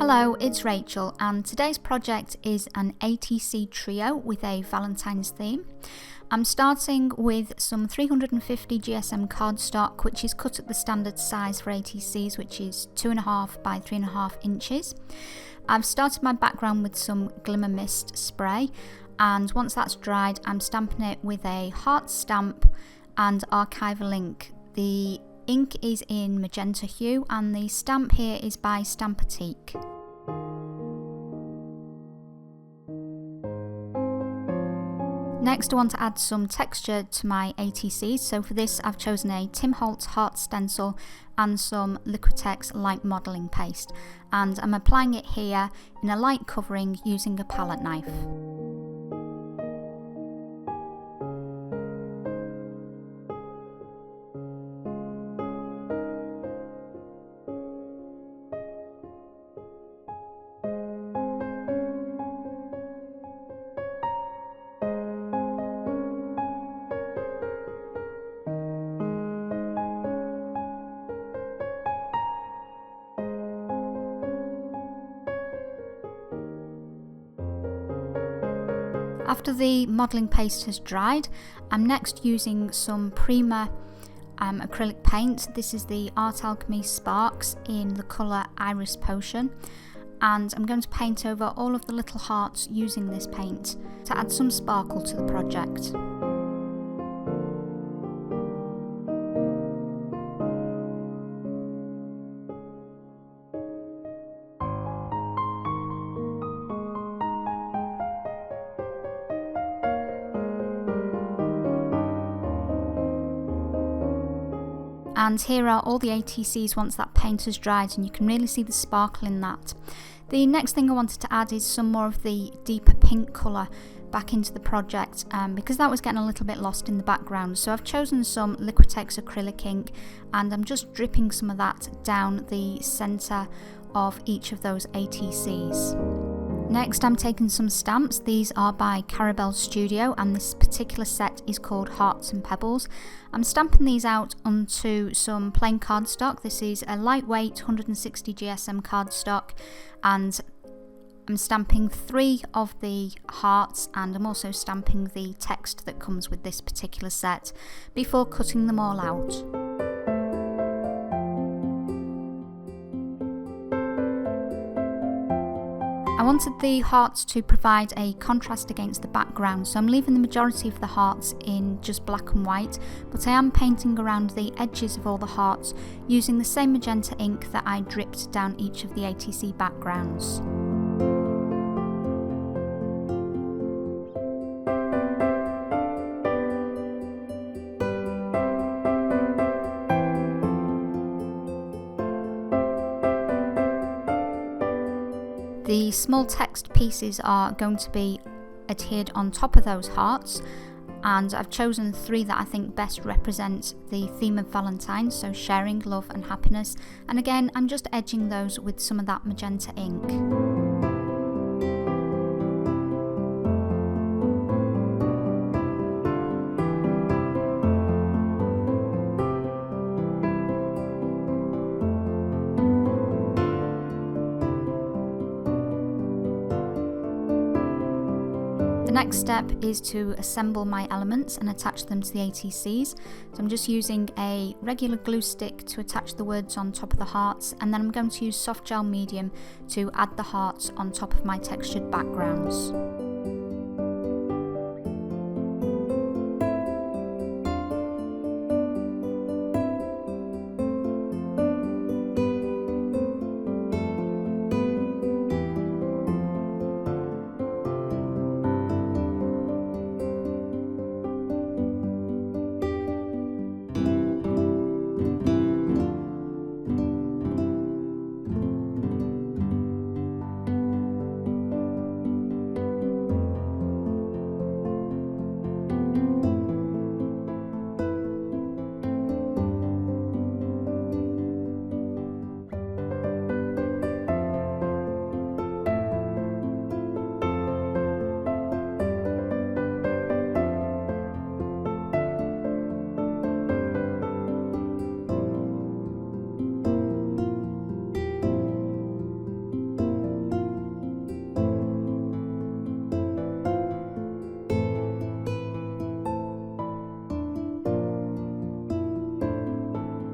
Hello, it's Rachel, and today's project is an ATC trio with a Valentine's theme. I'm starting with some 350 GSM cardstock, which is cut at the standard size for ATCs, which is 2.5 by 3.5 inches. I've started my background with some glimmer mist spray, and once that's dried, I'm stamping it with a heart stamp and archival ink. The ink is in magenta hue, and the stamp here is by Stampatique. Next, I want to add some texture to my ATCs, so for this I've chosen a Holtz heart stencil and some liquitex light modelling paste, and I'm applying it here in a light covering using a palette knife. After the modelling paste has dried, I'm next using some Prima acrylic paint. This is the Art Alchemy Sparks in the colour Iris Potion, and I'm going to paint over all of the little hearts using this paint to add some sparkle to the project. And here are all the ATCs once that paint has dried, and you can really see the sparkle in that. The next thing I wanted to add is some more of the deeper pink colour back into the project, because that was getting a little bit lost in the background. So I've chosen some liquitex acrylic ink, and I'm just dripping some of that down the centre of each of those ATCs. Next, I'm taking some stamps. These are by Carabel Studio, and this particular set is called Hearts and Pebbles. I'm stamping these out onto some plain cardstock. This is a lightweight 160 GSM cardstock, and I'm stamping 3 of the hearts, and I'm also stamping the text that comes with this particular set before cutting them all out. I wanted the hearts to provide a contrast against the background, so I'm leaving the majority of the hearts in just black and white, but I am painting around the edges of all the hearts using the same magenta ink that I dripped down each of the ATC backgrounds. The small text pieces are going to be adhered on top of those hearts, and I've chosen 3 that I think best represent the theme of Valentine, so sharing, love and happiness, and again I'm just edging those with some of that magenta ink. The next step is to assemble my elements and attach them to the ATCs. So I'm just using a regular glue stick to attach the words on top of the hearts, and then I'm going to use soft gel medium to add the hearts on top of my textured backgrounds.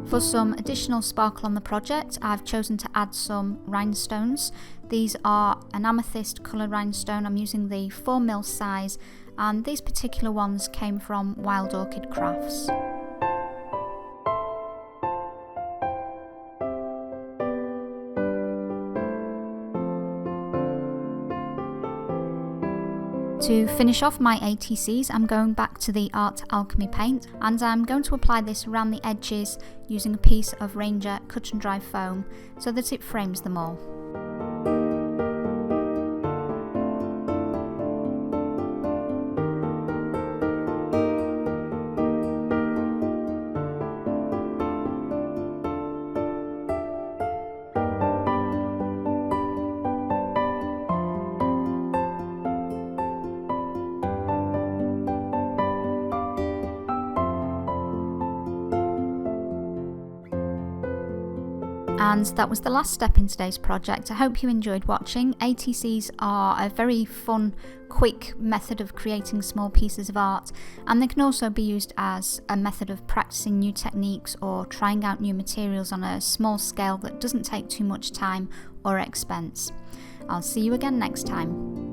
For some additional sparkle on the project, I've chosen to add some rhinestones. These are an amethyst coloured rhinestone. I'm using the 4mm size, and these particular ones came from Wild Orchid Crafts. To finish off my ATCs, I'm going back to the Art Alchemy paint, and I'm going to apply this around the edges using a piece of Ranger cut and dry foam so that it frames them all. And that was the last step in today's project. I hope you enjoyed watching. ATCs are a very fun, quick method of creating small pieces of art, and they can also be used as a method of practicing new techniques or trying out new materials on a small scale that doesn't take too much time or expense. I'll see you again next time.